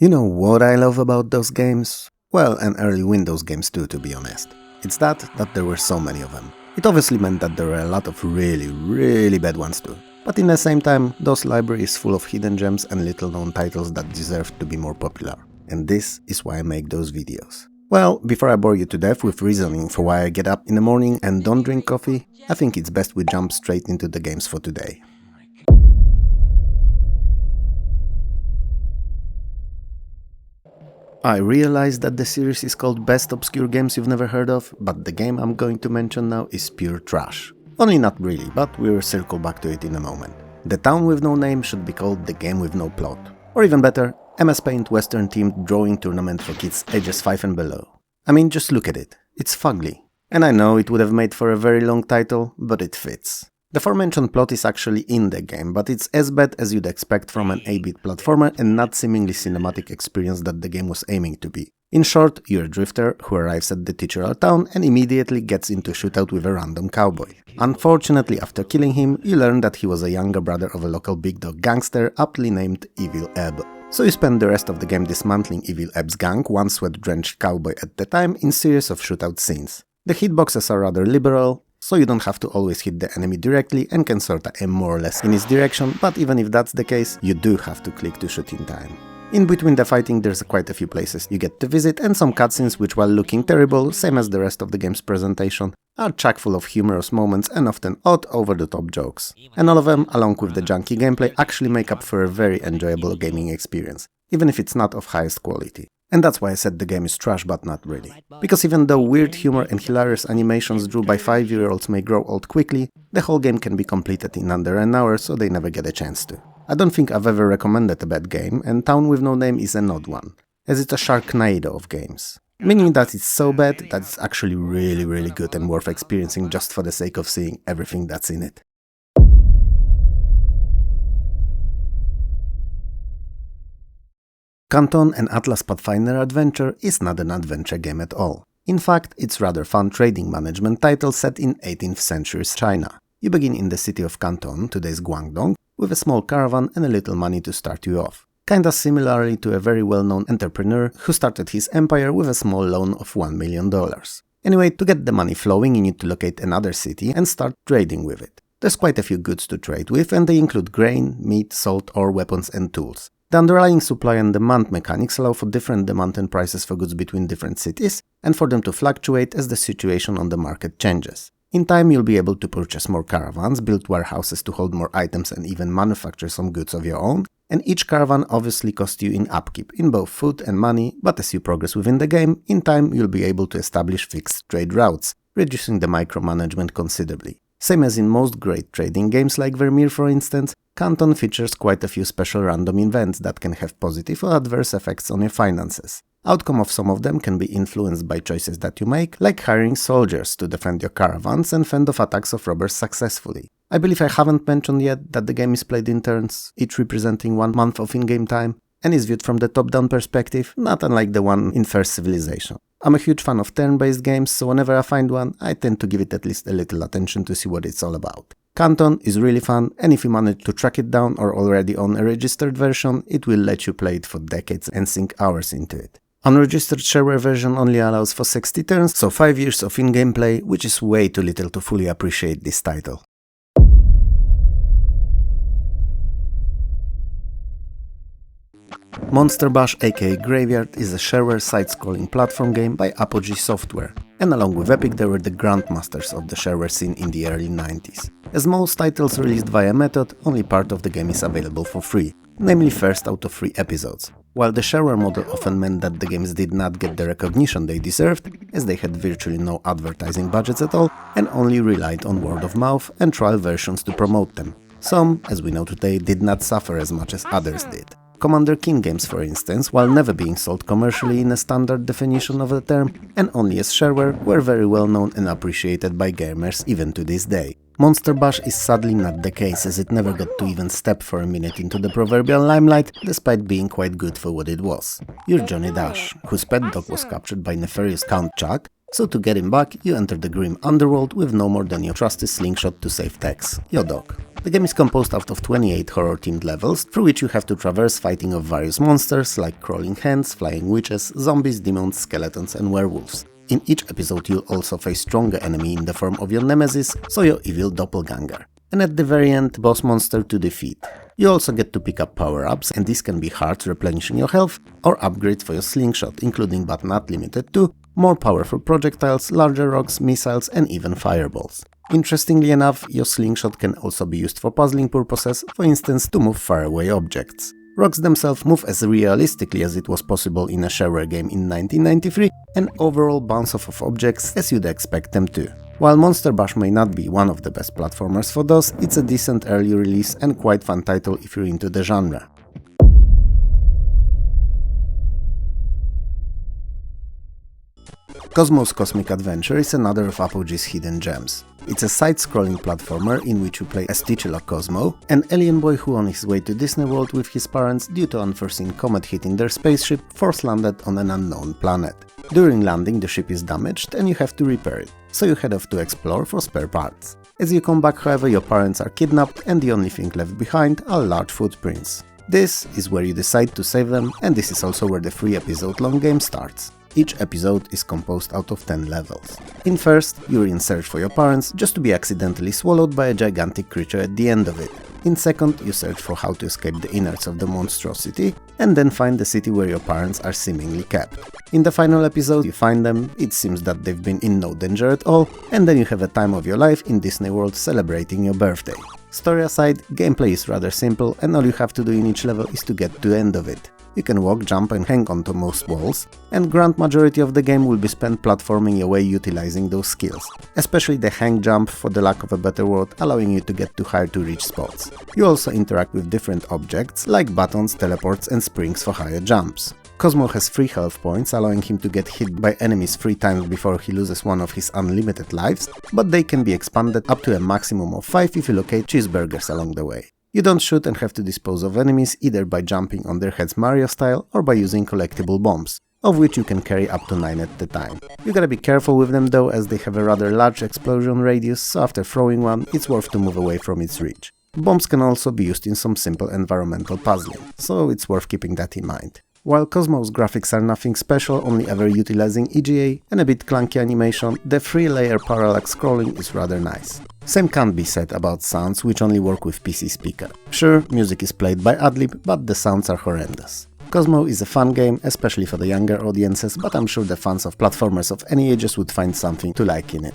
You know what I love about those games? Well, and early Windows games too, to be honest. It's that there were so many of them. It obviously meant that there were a lot of really bad ones too. But in the same time, those library is full of hidden gems and little known titles that deserve to be more popular. And this is why I make those videos. Well, before I bore you to death with reasoning for why I get up in the morning and don't drink coffee, I think it's best we jump straight into the games for today. I realize that the series is called Best Obscure Games You've Never Heard Of, but the game I'm going to mention now is pure trash. Only not really, but we'll circle back to it in a moment. The Town with No Name should be called The Game with No Plot. Or even better, MS Paint Western themed drawing tournament for kids ages 5 and below. I mean, just look at it. It's fugly. And I know it would have made for a very long title, but it fits. The aforementioned plot is actually in the game, but it's as bad as you'd expect from an 8-bit platformer and not seemingly cinematic experience that the game was aiming to be. In short, you're a drifter who arrives at the titular town and immediately gets into a shootout with a random cowboy. Unfortunately, after killing him, you learn that he was a younger brother of a local big dog gangster aptly named Evil Ebb. So you spend the rest of the game dismantling Evil Ebb's gang, one sweat-drenched cowboy at the time, in series of shootout scenes. The hitboxes are rather liberal, so you don't have to always hit the enemy directly and can sorta aim more or less in his direction, but even if that's the case, you do have to click to shoot in time. In between the fighting there's quite a few places you get to visit and some cutscenes which, while looking terrible, same as the rest of the game's presentation, are chock full of humorous moments and often odd over-the-top jokes. And all of them, along with the junky gameplay, actually make up for a very enjoyable gaming experience, even if it's not of highest quality. And that's why I said the game is trash, but not really. Because even though weird humor and hilarious animations drew by 5-year-olds may grow old quickly, the whole game can be completed in under an hour, so they never get a chance to. I don't think I've ever recommended a bad game, and Town with No Name is an odd one, as it's a Sharknado of games. Meaning that it's so bad that it's actually really good and worth experiencing just for the sake of seeing everything that's in it. Canton, an Atlas Pathfinder adventure, is not an adventure game at all. In fact, it's rather fun trading management title set in 18th century China. You begin in the city of Canton, today's Guangdong, with a small caravan and a little money to start you off. Kinda similarly to a very well-known entrepreneur who started his empire with a small loan of $1 million. Anyway, to get the money flowing, you need to locate another city and start trading with it. There's quite a few goods to trade with, and they include grain, meat, salt, ore, weapons and tools. The underlying supply and demand mechanics allow for different demand and prices for goods between different cities, and for them to fluctuate as the situation on the market changes. In time, you'll be able to purchase more caravans, build warehouses to hold more items and even manufacture some goods of your own, and each caravan obviously costs you in upkeep, in both food and money, but as you progress within the game, in time you'll be able to establish fixed trade routes, reducing the micromanagement considerably. Same as in most great trading games like Vermeer for instance, Canton features quite a few special random events that can have positive or adverse effects on your finances. Outcome of some of them can be influenced by choices that you make, like hiring soldiers to defend your caravans and fend off attacks of robbers successfully. I believe I haven't mentioned yet that the game is played in turns, each representing 1 month of in-game time, and is viewed from the top-down perspective, not unlike the one in First Civilization. I'm a huge fan of turn-based games, so whenever I find one, I tend to give it at least a little attention to see what it's all about. Canton is really fun, and if you manage to track it down or already own a registered version, it will let you play it for decades and sink hours into it. Unregistered shareware version only allows for 60 turns, so 5 years of in-game play, which is way too little to fully appreciate this title. Monster Bash aka Graveyard is a shareware side-scrolling platform game by Apogee Software, and along with Epic they were the grandmasters of the shareware scene in the early 90s. As most titles released via Method, only part of the game is available for free, namely first out of 3 episodes. While the shareware model often meant that the games did not get the recognition they deserved, as they had virtually no advertising budgets at all and only relied on word of mouth and trial versions to promote them. Some, as we know today, did not suffer as much as others did. Commander King games, for instance, while never being sold commercially in a standard definition of the term and only as shareware, were very well known and appreciated by gamers even to this day. Monster Bash is sadly not the case, as it never got to even step for a minute into the proverbial limelight, despite being quite good for what it was. You're Johnny Dash, whose pet dog was captured by nefarious Count Chuck, so to get him back, you enter the grim underworld with no more than your trusty slingshot to save Tex, your dog. The game is composed out of 28 horror-themed levels, through which you have to traverse fighting of various monsters like crawling hands, flying witches, zombies, demons, skeletons and werewolves. In each episode you'll also face stronger enemy in the form of your nemesis, so your evil doppelganger. And at the very end, boss monster to defeat. You also get to pick up power-ups, and these can be hearts replenishing your health, or upgrades for your slingshot, including but not limited to more powerful projectiles, larger rocks, missiles and even fireballs. Interestingly enough, your slingshot can also be used for puzzling purposes, for instance to move faraway objects. Rocks themselves move as realistically as it was possible in a shareware game in 1993, and overall bounce off of objects as you'd expect them to. While Monster Bash may not be one of the best platformers for those, it's a decent early release and quite fun title if you're into the genre. Cosmo's Cosmic Adventure is another of Apogee's hidden gems. It's a side-scrolling platformer in which you play as titular Cosmo, an alien boy who on his way to Disney World with his parents due to unforeseen comet hitting their spaceship force landed on an unknown planet. During landing the ship is damaged and you have to repair it, so you head off to explore for spare parts. As you come back however your parents are kidnapped and the only thing left behind are large footprints. This is where you decide to save them, and this is also where the 3-episode-long game starts. Each episode is composed out of 10 levels. In first, you're in search for your parents, just to be accidentally swallowed by a gigantic creature at the end of it. In second, you search for how to escape the innards of the monstrosity, and then find the city where your parents are seemingly kept. In the final episode, you find them, it seems that they've been in no danger at all, and then you have a time of your life in Disney World celebrating your birthday. Story aside, gameplay is rather simple, and all you have to do in each level is to get to the end of it. You can walk, jump and hang onto most walls, and grand majority of the game will be spent platforming your way utilizing those skills, especially the hang jump, for the lack of a better word, allowing you to get to higher to reach spots. You also interact with different objects like buttons, teleports and springs for higher jumps. Cosmo has 3 health points, allowing him to get hit by enemies 3 times before he loses one of his unlimited lives, but they can be expanded up to a maximum of 5 if you locate cheeseburgers along the way. You don't shoot and have to dispose of enemies either by jumping on their heads Mario style or by using collectible bombs, of which you can carry up to 9 at a time. You gotta be careful with them though, as they have a rather large explosion radius, so after throwing one, it's worth to move away from its reach. Bombs can also be used in some simple environmental puzzling, so it's worth keeping that in mind. While Cosmo's graphics are nothing special, only ever utilizing EGA and a bit clunky animation, the 3-layer parallax scrolling is rather nice. Same can't be said about sounds, which only work with PC speaker. Sure, music is played by Adlib, but the sounds are horrendous. Cosmo is a fun game, especially for the younger audiences, but I'm sure the fans of platformers of any ages would find something to like in it.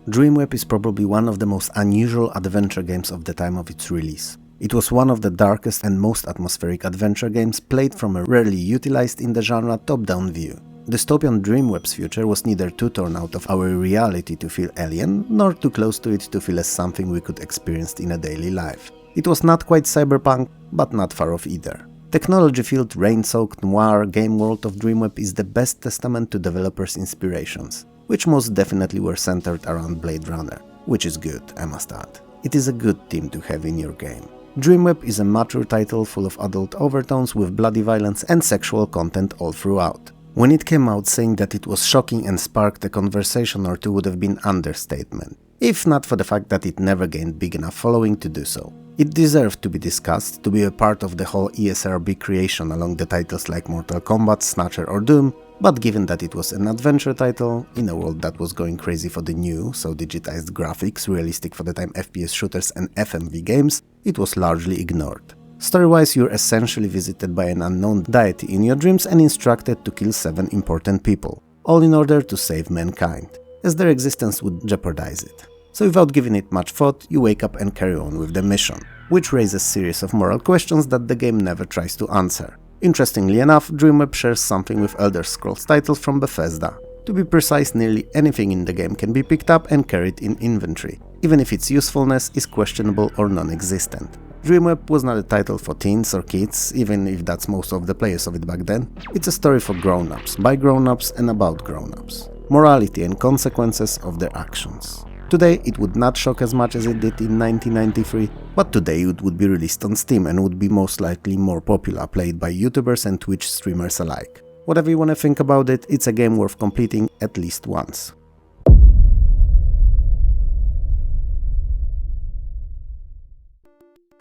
Dreamweb is probably one of the most unusual adventure games of the time of its release. It was one of the darkest and most atmospheric adventure games played from a rarely utilized in the genre top-down view. Dystopian Dreamweb's future was neither too torn out of our reality to feel alien, nor too close to it to feel as something we could experience in a daily life. It was not quite cyberpunk, but not far off either. Technology-filled, rain-soaked noir game world of Dreamweb is the best testament to developers' inspirations, which most definitely were centered around Blade Runner, which is good, I must add. It is a good theme to have in your game. Dreamweb is a mature title full of adult overtones with bloody violence and sexual content all throughout. When it came out, saying that it was shocking and sparked a conversation or two would have been understatement, if not for the fact that it never gained big enough following to do so. It deserved to be discussed, to be a part of the whole ESRB creation along the titles like Mortal Kombat, Snatcher or Doom, but given that it was an adventure title, in a world that was going crazy for the new, so digitized graphics, realistic for the time FPS shooters and FMV games, it was largely ignored. Story-wise, you're essentially visited by an unknown deity in your dreams and instructed to kill 7 important people, all in order to save mankind, as their existence would jeopardize it. So without giving it much thought, you wake up and carry on with the mission, which raises a series of moral questions that the game never tries to answer. Interestingly enough, Dreamweb shares something with Elder Scrolls titles from Bethesda. To be precise, nearly anything in the game can be picked up and carried in inventory, even if its usefulness is questionable or non-existent. Dreamweb was not a title for teens or kids, even if that's most of the players of it back then. It's a story for grown-ups, by grown-ups and about grown-ups. Morality and consequences of their actions. Today it would not shock as much as it did in 1993, but today it would be released on Steam and would be most likely more popular, played by YouTubers and Twitch streamers alike. Whatever you wanna think about it, it's a game worth completing at least once.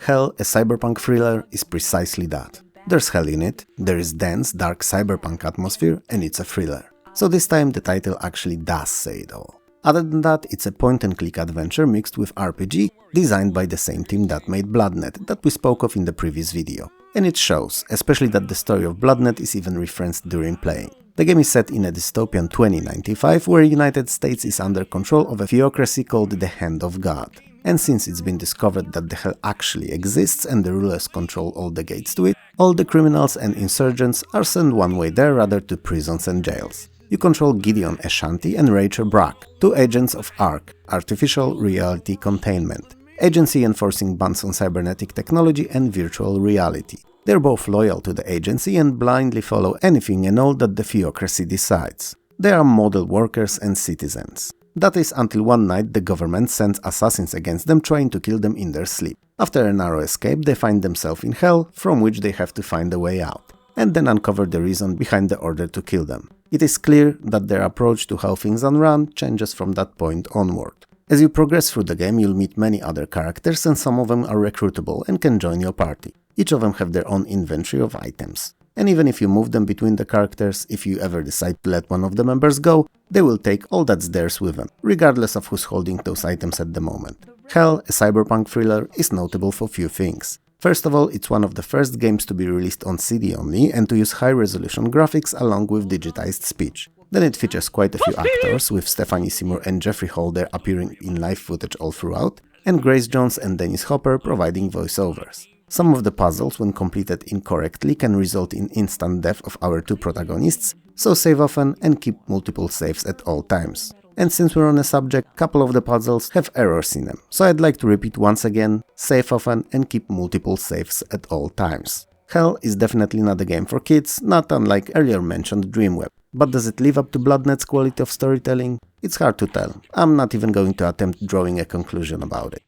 Hell, a cyberpunk thriller, is precisely that. There's hell in it, there is dense, dark cyberpunk atmosphere, and it's a thriller. So this time the title actually does say it all. Other than that, it's a point-and-click adventure mixed with RPG, designed by the same team that made Bloodnet, that we spoke of in the previous video. And it shows, especially that the story of Bloodnet is even referenced during playing. The game is set in a dystopian 2095, where United States is under control of a theocracy called the Hand of God. And since it's been discovered that the hell actually exists and the rulers control all the gates to it, all the criminals and insurgents are sent one way there rather to prisons and jails. You control Gideon Ashanti and Rachel Brack, two agents of ARC, Artificial Reality Containment, agency enforcing bans on cybernetic technology and virtual reality. They're both loyal to the agency and blindly follow anything and all that the theocracy decides. They are model workers and citizens. That is until one night the government sends assassins against them trying to kill them in their sleep. After a narrow escape, they find themselves in hell, from which they have to find a way out, and then uncover the reason behind the order to kill them. It is clear that their approach to how things run changes from that point onward. As you progress through the game, you'll meet many other characters, and some of them are recruitable and can join your party. Each of them have their own inventory of items. And even if you move them between the characters, if you ever decide to let one of the members go, they will take all that's theirs with them, regardless of who's holding those items at the moment. Hell, a cyberpunk thriller, is notable for few things. First of all, it's one of the first games to be released on CD only and to use high-resolution graphics along with digitized speech. Then it features quite a few actors, with Stephanie Seymour and Jeffrey Holder appearing in live footage all throughout, and Grace Jones and Dennis Hopper providing voiceovers. Some of the puzzles, when completed incorrectly, can result in instant death of our two protagonists, so save often and keep multiple saves at all times. And since we're on a subject, couple of the puzzles have errors in them, so I'd like to repeat once again, save often and keep multiple saves at all times. Hell is definitely not a game for kids, not unlike earlier mentioned Dreamweb. But does it live up to Bloodnet's quality of storytelling? It's hard to tell. I'm not even going to attempt drawing a conclusion about it.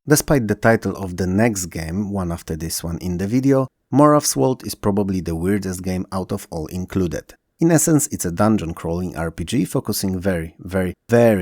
Despite the title of the next game, one after this one in the video, Moraff's World is probably the weirdest game out of all included. In essence, it's a dungeon crawling RPG focusing very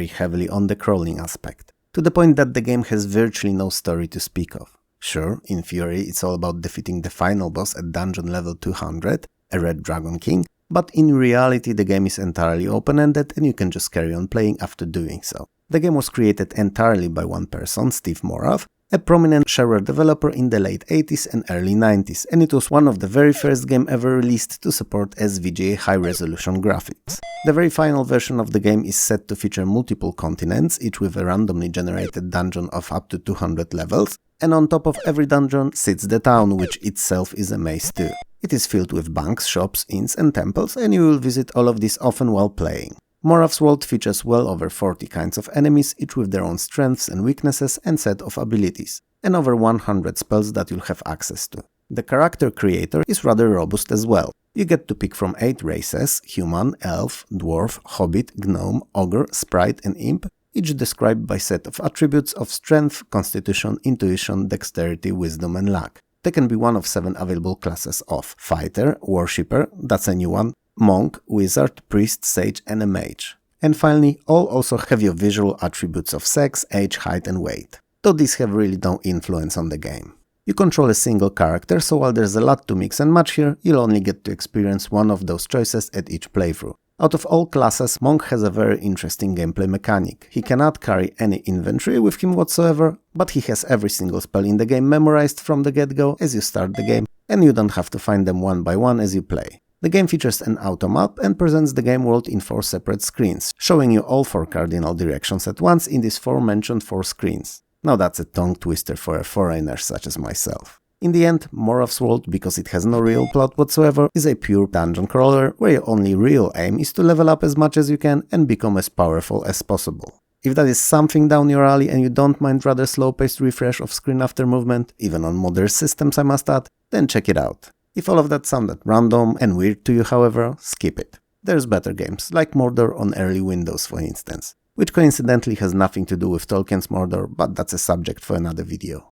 heavily on the crawling aspect, to the point that the game has virtually no story to speak of. Sure, in theory it's all about defeating the final boss at dungeon level 200, a Red Dragon King, but in reality the game is entirely open-ended and you can just carry on playing after doing so. The game was created entirely by one person, Steve Moraff, a prominent shareware developer in the late 80s and early 90s, and it was one of the very first games ever released to support SVGA high-resolution graphics. The very final version of the game is set to feature multiple continents, each with a randomly generated dungeon of up to 200 levels, and on top of every dungeon sits the town, which itself is a maze too. It is filled with banks, shops, inns and temples, and you will visit all of these often while playing. Moraff's World features well over 40 kinds of enemies, each with their own strengths and weaknesses and set of abilities, and over 100 spells that you'll have access to. The character creator is rather robust as well. You get to pick from 8 races: human, elf, dwarf, hobbit, gnome, ogre, sprite and imp, each described by set of attributes of strength, constitution, intuition, dexterity, wisdom and luck. There can be one of 7 available classes of fighter, worshipper, that's a new one, monk, wizard, priest, sage and a mage. And finally, all also have your visual attributes of sex, age, height and weight, though these have really no influence on the game. You control a single character, so while there's a lot to mix and match here, you'll only get to experience one of those choices at each playthrough. Out of all classes, Monk has a very interesting gameplay mechanic. He cannot carry any inventory with him whatsoever, but he has every single spell in the game memorized from the get-go as you start the game, and you don't have to find them one by one as you play. The game features an auto-map and presents the game world in 4 separate screens, showing you all 4 cardinal directions at once in these 4 mentioned 4 screens. Now that's a tongue twister for a foreigner such as myself. In the end, Moraff's World, because it has no real plot whatsoever, is a pure dungeon crawler where your only real aim is to level up as much as you can and become as powerful as possible. If that is something down your alley and you don't mind rather slow-paced refresh of screen after movement, even on modern systems I must add, then check it out. If all of that sounded random and weird to you, however, skip it. There's better games, like Mordor on early Windows for instance, which coincidentally has nothing to do with Tolkien's Mordor, but that's a subject for another video.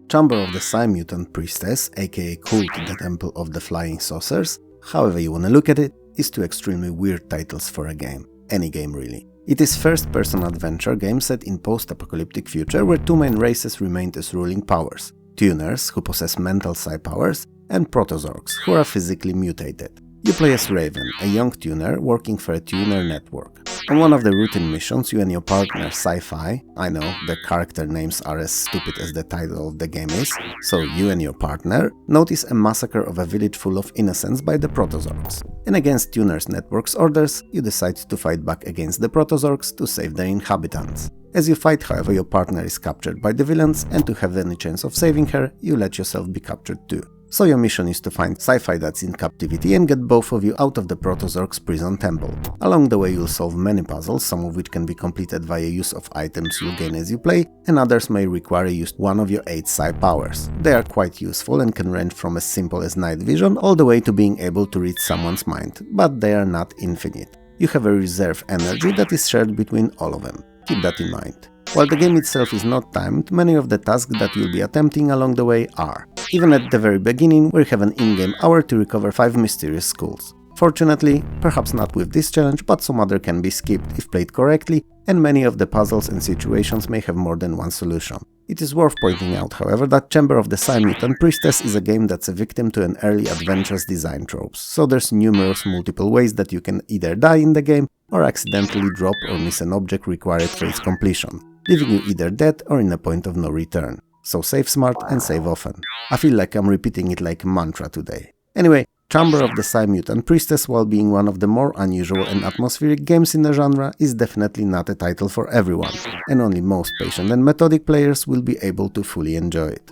Chamber of the Sci-Mutant Priestess, aka Cult the Temple of the Flying Saucers, however you wanna look at it, is two extremely weird titles for a game. Any game really. It is first-person adventure game set in post-apocalyptic future where two main races remained as ruling powers. Tuners, who possess mental psi powers, and Protozorgs, who are physically mutated. You play as Raven, a young tuner working for a tuner network. On one of the routine missions, you and your partner Sci-Fi, I know, the character names are as stupid as the title of the game is, so you and your partner notice a massacre of a village full of innocents by the Protozorgs. And against Tuners Network's orders, you decide to fight back against the Protozorgs to save their inhabitants. As you fight, however, your partner is captured by the villains, and to have any chance of saving her, you let yourself be captured too. So your mission is to find Sci-Fi that's in captivity and get both of you out of the Protozorg's prison temple. Along the way you'll solve many puzzles, some of which can be completed via use of items you'll gain as you play, and others may require use one of your 8 psi powers. They are quite useful and can range from as simple as night vision all the way to being able to read someone's mind, but they are not infinite. You have a reserve energy that is shared between all of them. Keep that in mind. While the game itself is not timed, many of the tasks that you'll be attempting along the way are. Even at the very beginning, we have an in-game hour to recover 5 mysterious skulls. Fortunately, perhaps not with this challenge, but some other can be skipped if played correctly, and many of the puzzles and situations may have more than one solution. It is worth pointing out, however, that Chamber of the Sci-Mutant Priestess is a game that's a victim to an early adventures design tropes, so there's numerous multiple ways that you can either die in the game, or accidentally drop or miss an object required for its completion, leaving you either dead or in a point of no return. So save smart and save often. I feel like I'm repeating it like a mantra today. Anyway, Chamber of the Sci-Mutant Priestess, while being one of the more unusual and atmospheric games in the genre, is definitely not a title for everyone, and only most patient and methodic players will be able to fully enjoy it.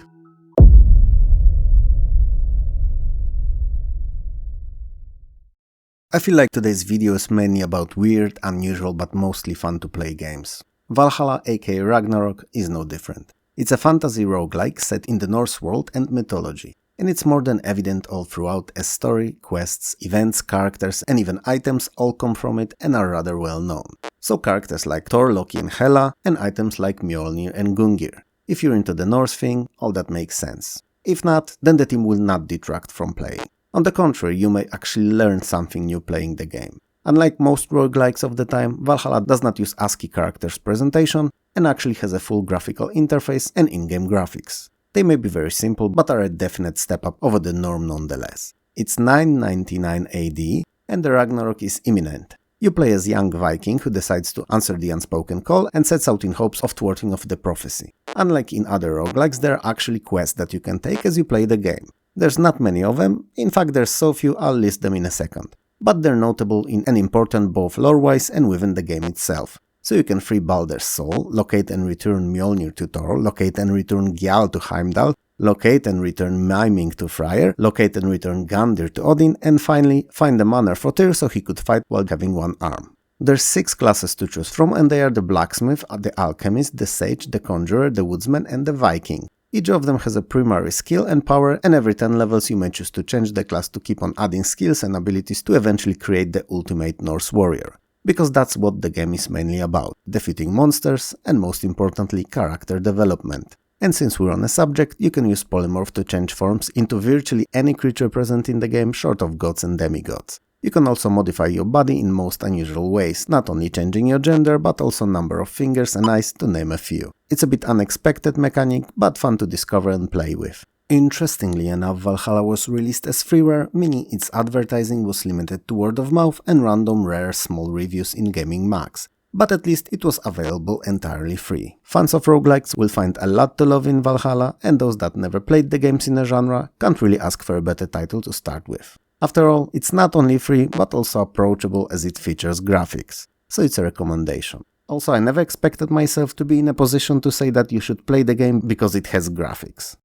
I feel like today's video is mainly about weird, unusual but mostly fun to play games. Valhalla aka Ragnarok is no different. It's a fantasy roguelike set in the Norse world and mythology, and it's more than evident all throughout as story, quests, events, characters and even items all come from it and are rather well known. So characters like Thor, Loki and Hela, and items like Mjolnir and Gungir. If you're into the Norse thing, all that makes sense. If not, then the team will not detract from playing. On the contrary, you may actually learn something new playing the game. Unlike most roguelikes of the time, Valhalla does not use ASCII characters presentation and actually has a full graphical interface and in-game graphics. They may be very simple, but are a definite step up over the norm nonetheless. It's 999 AD, and the Ragnarok is imminent. You play as young Viking who decides to answer the unspoken call and sets out in hopes of thwarting of the prophecy. Unlike in other roguelikes, there are actually quests that you can take as you play the game. There's not many of them, in fact there's so few I'll list them in a second. But they're notable in and important both lore-wise and within the game itself. So you can free Baldur's Soul, locate and return Mjolnir to Thor, locate and return Gjall to Heimdall, locate and return Miming to Freyr, locate and return Gandir to Odin, and finally find a manor for Tyr so he could fight while having one arm. There's 6 classes to choose from, and they are the Blacksmith, the Alchemist, the Sage, the Conjurer, the Woodsman and the Viking. Each of them has a primary skill and power, and every 10 levels you may choose to change the class to keep on adding skills and abilities to eventually create the ultimate Norse warrior. Because that's what the game is mainly about, defeating monsters and most importantly character development. And since we're on a subject, you can use Polymorph to change forms into virtually any creature present in the game short of gods and demigods. You can also modify your body in most unusual ways, not only changing your gender, but also number of fingers and eyes, to name a few. It's a bit unexpected mechanic, but fun to discover and play with. Interestingly enough, Valhalla was released as freeware, meaning its advertising was limited to word of mouth and random rare small reviews in Gaming Max. But at least it was available entirely free. Fans of roguelikes will find a lot to love in Valhalla, and those that never played the games in the genre can't really ask for a better title to start with. After all, it's not only free, but also approachable as it features graphics. So it's a recommendation. Also, I never expected myself to be in a position to say that you should play the game because it has graphics.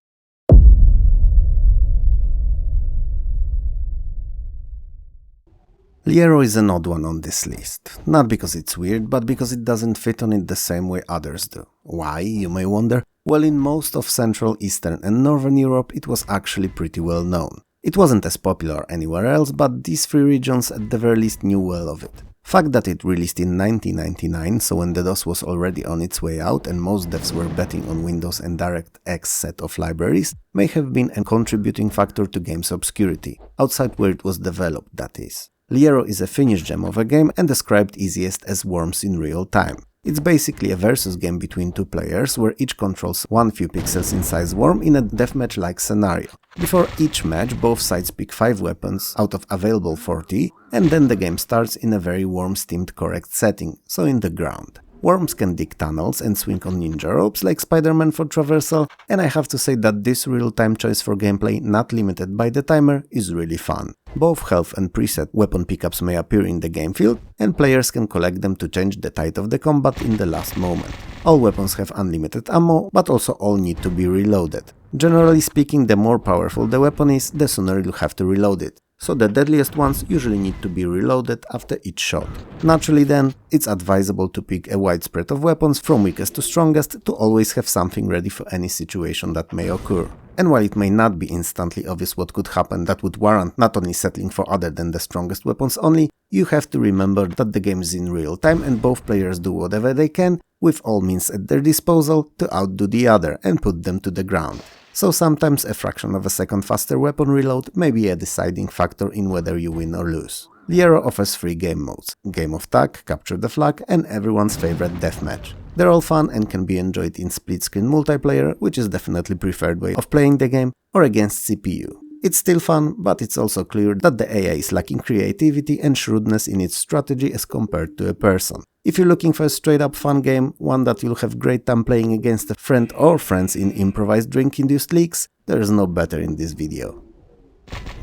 Liero is an odd one on this list. Not because it's weird, but because it doesn't fit on it the same way others do. Why, you may wonder? Well, in most of Central, Eastern and Northern Europe it was actually pretty well known. It wasn't as popular anywhere else, but these 3 regions at the very least knew well of it. Fact that it released in 1999, so when the DOS was already on its way out and most devs were betting on Windows and DirectX set of libraries, may have been a contributing factor to game's obscurity, outside where it was developed, that is. Liero is a finished gem of a game and described easiest as Worms in real time. It's basically a versus game between two players where each controls one few pixels in size worm in a deathmatch-like scenario. Before each match, both sides pick 5 weapons out of available 40, and then the game starts in a very Worms-themed correct setting, so in the ground. Worms can dig tunnels and swing on ninja ropes like Spider-Man for traversal, and I have to say that this real-time choice for gameplay, not limited by the timer, is really fun. Both health and preset weapon pickups may appear in the game field, and players can collect them to change the tide of the combat in the last moment. All weapons have unlimited ammo, but also all need to be reloaded. Generally speaking, the more powerful the weapon is, the sooner you'll have to reload it. So the deadliest ones usually need to be reloaded after each shot. Naturally then, it's advisable to pick a wide spread of weapons from weakest to strongest to always have something ready for any situation that may occur. And while it may not be instantly obvious what could happen that would warrant not only settling for other than the strongest weapons only, you have to remember that the game is in real time and both players do whatever they can, with all means at their disposal, to outdo the other and put them to the ground. So sometimes a fraction of a second faster weapon reload may be a deciding factor in whether you win or lose. Liero offers 3 game modes: Game of Tag, Capture the Flag, and everyone's favorite Deathmatch. They're all fun and can be enjoyed in split-screen multiplayer, which is definitely preferred way of playing the game, or against CPU. It's still fun, but it's also clear that the AI is lacking creativity and shrewdness in its strategy as compared to a person. If you're looking for a straight-up fun game, one that you'll have great time playing against a friend or friends in improvised drink-induced leagues, there's no better in this video.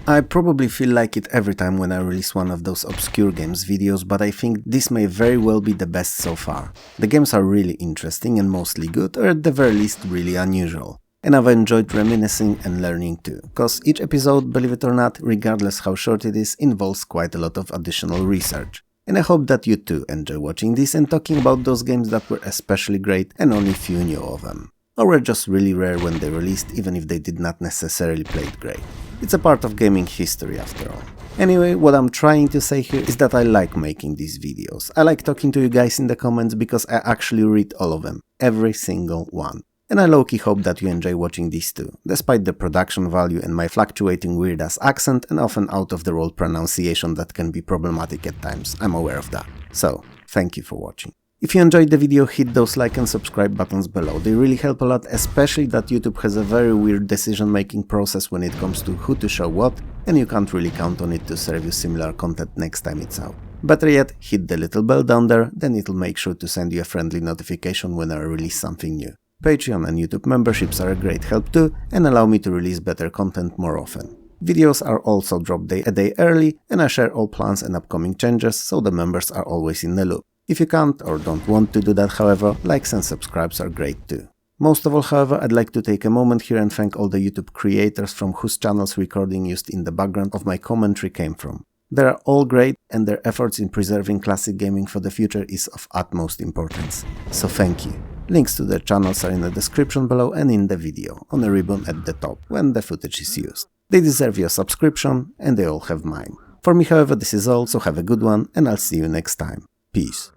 I probably feel like it every time when I release one of those obscure games videos, but I think this may very well be the best so far. The games are really interesting and mostly good, or at the very least really unusual. And I've enjoyed reminiscing and learning too, cause each episode, believe it or not, regardless how short it is, involves quite a lot of additional research. And I hope that you too enjoy watching this and talking about those games that were especially great and only few knew of them. Or were just really rare when they released, even if they did not necessarily play it great. It's a part of gaming history after all. Anyway, what I'm trying to say here is that I like making these videos. I like talking to you guys in the comments because I actually read all of them, every single one. And I low-key hope that you enjoy watching these too, despite the production value and my fluctuating weird-ass accent and often out-of-the-world pronunciation that can be problematic at times, I'm aware of that. So, thank you for watching. If you enjoyed the video, hit those like and subscribe buttons below, they really help a lot, especially that YouTube has a very weird decision-making process when it comes to who to show what, and you can't really count on it to serve you similar content next time it's out. Better yet, hit the little bell down there, then it'll make sure to send you a friendly notification when I release something new. Patreon and YouTube memberships are a great help too, and allow me to release better content more often. Videos are also dropped a day early, and I share all plans and upcoming changes, so the members are always in the loop. If you can't or don't want to do that, however, likes and subscribes are great too. Most of all, however, I'd like to take a moment here and thank all the YouTube creators from whose channels recording used in the background of my commentary came from. They are all great, and their efforts in preserving classic gaming for the future is of utmost importance. So thank you. Links to their channels are in the description below and in the video, on a ribbon at the top, when the footage is used. They deserve your subscription, and they all have mine. For me, however, this is all, so have a good one, and I'll see you next time. Peace.